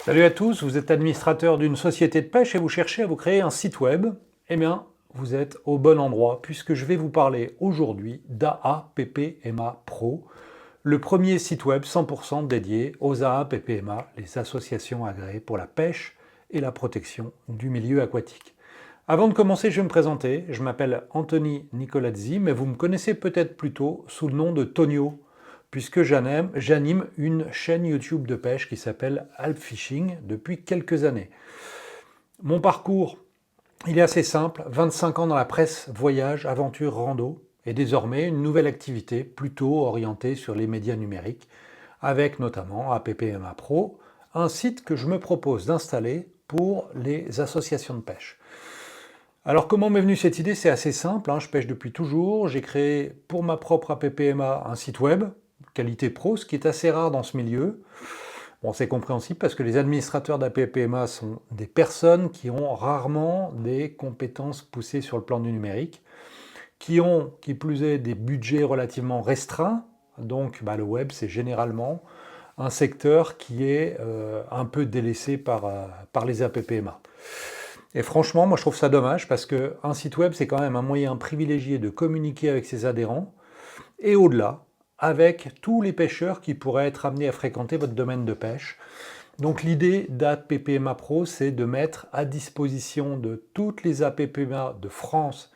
Salut à tous, vous êtes administrateur d'une société de pêche et vous cherchez à vous créer un site web. Eh bien, vous êtes au bon endroit puisque je vais vous parler aujourd'hui d'AAPPMA Pro, le premier site web 100% dédié aux AAPPMA, les associations agréées pour la pêche et la protection du milieu aquatique. Avant de commencer, je vais me présenter. Je m'appelle Anthony Nicolazzi, mais vous me connaissez peut-être plutôt sous le nom de Tonio, puisque j'anime une chaîne YouTube de pêche qui s'appelle Alp Fishing depuis quelques années. Mon parcours, il est assez simple, 25 ans dans la presse, voyage, aventure, rando, et désormais une nouvelle activité plutôt orientée sur les médias numériques, avec notamment APPMA Pro, un site que je me propose d'installer pour les associations de pêche. Alors comment m'est venue cette idée? C'est assez simple, je pêche depuis toujours, j'ai créé pour ma propre APPMA un site web, qualité pro, ce qui est assez rare dans ce milieu. Bon, c'est compréhensible parce que les administrateurs d'APPMA sont des personnes qui ont rarement des compétences poussées sur le plan du numérique, qui ont, qui plus est, des budgets relativement restreints, donc le web c'est généralement un secteur qui est un peu délaissé par les APPMA. Et franchement, moi je trouve ça dommage parce qu'un site web c'est quand même un moyen privilégié de communiquer avec ses adhérents et au-delà, avec tous les pêcheurs qui pourraient être amenés à fréquenter votre domaine de pêche. Donc l'idée d'APPMA Pro, c'est de mettre à disposition de toutes les APPMA de France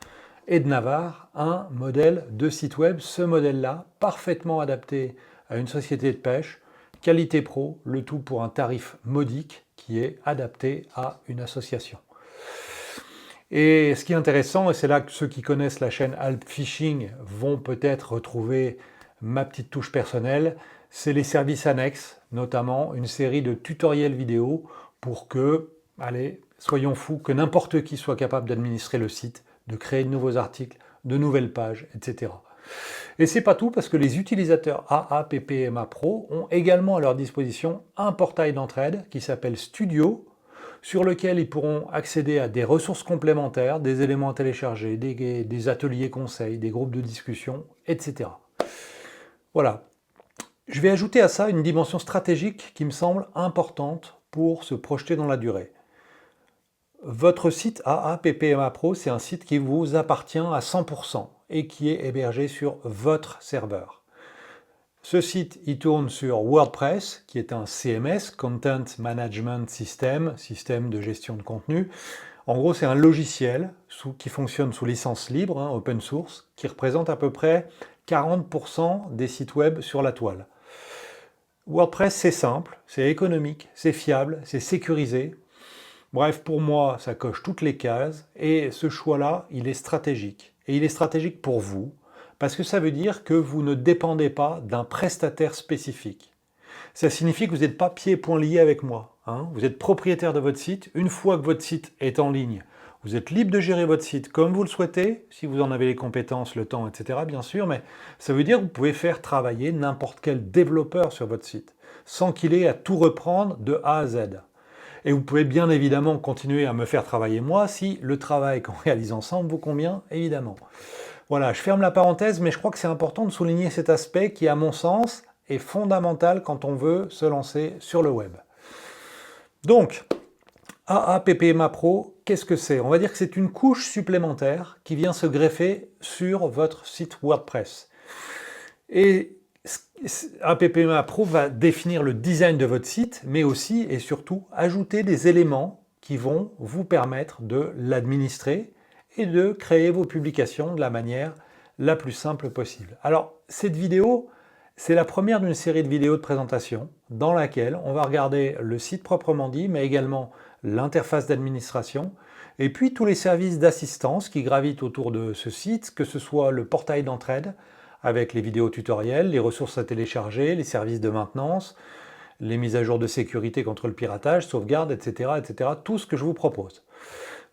et de Navarre un modèle de site web, ce modèle-là, parfaitement adapté à une société de pêche, qualité pro, le tout pour un tarif modique qui est adapté à une association. Et ce qui est intéressant, et c'est là que ceux qui connaissent la chaîne Alp Fishing vont peut-être retrouver ma petite touche personnelle, c'est les services annexes, notamment une série de tutoriels vidéo pour que, allez, soyons fous, que n'importe qui soit capable d'administrer le site, de créer de nouveaux articles, de nouvelles pages, etc. Et c'est pas tout, parce que les utilisateurs AAPPMA Pro ont également à leur disposition un portail d'entraide qui s'appelle Studio, sur lequel ils pourront accéder à des ressources complémentaires, des éléments à télécharger, des ateliers conseils, des groupes de discussion, etc. Voilà. Je vais ajouter à ça une dimension stratégique qui me semble importante pour se projeter dans la durée. Votre site AAPPMA Pro, c'est un site qui vous appartient à 100% et qui est hébergé sur votre serveur. Ce site, il tourne sur WordPress, qui est un CMS, Content Management System, système de gestion de contenu. En gros, c'est un logiciel qui fonctionne sous licence libre, open source, qui représente à peu près 40% des sites web sur la toile. WordPress, c'est simple, c'est économique, c'est fiable, c'est sécurisé. Bref, pour moi, ça coche toutes les cases, et ce choix-là, il est stratégique. Et il est stratégique pour vous, parce que ça veut dire que vous ne dépendez pas d'un prestataire spécifique. Ça signifie que vous n'êtes pas pieds et poings liés avec moi. Vous êtes propriétaire de votre site. Une fois que votre site est en ligne, vous êtes libre de gérer votre site comme vous le souhaitez, si vous en avez les compétences, le temps, etc. bien sûr, mais ça veut dire que vous pouvez faire travailler n'importe quel développeur sur votre site, sans qu'il ait à tout reprendre de A à Z. Et vous pouvez bien évidemment continuer à me faire travailler moi, si le travail qu'on réalise ensemble vous convient, évidemment. Voilà, je ferme la parenthèse, mais je crois que c'est important de souligner cet aspect qui, à mon sens, est fondamental quand on veut se lancer sur le web. Donc, AAPPMA Pro, qu'est-ce que c'est? On va dire que c'est une couche supplémentaire qui vient se greffer sur votre site WordPress. Et APPMA Pro va définir le design de votre site, mais aussi et surtout ajouter des éléments qui vont vous permettre de l'administrer et de créer vos publications de la manière la plus simple possible. Alors, cette vidéo, c'est la première d'une série de vidéos de présentation dans laquelle on va regarder le site proprement dit, mais également l'interface d'administration, et puis tous les services d'assistance qui gravitent autour de ce site, que ce soit le portail d'entraide, avec les vidéos tutoriels, les ressources à télécharger, les services de maintenance, les mises à jour de sécurité contre le piratage, sauvegarde, etc., etc., tout ce que je vous propose.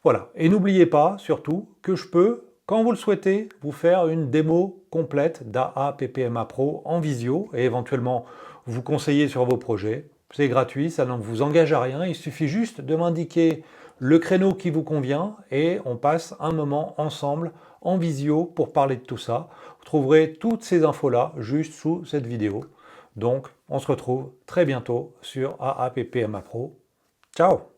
Voilà, et n'oubliez pas, surtout, que je peux, quand vous le souhaitez, vous faire une démo complète d'AAPPMA Pro en visio, et éventuellement vous conseiller sur vos projets. C'est gratuit, ça ne vous engage à rien, il suffit juste de m'indiquer le créneau qui vous convient, et on passe un moment ensemble en visio pour parler de tout ça. Vous trouverez toutes ces infos-là juste sous cette vidéo. Donc, on se retrouve très bientôt sur AAPPMA Pro. Ciao!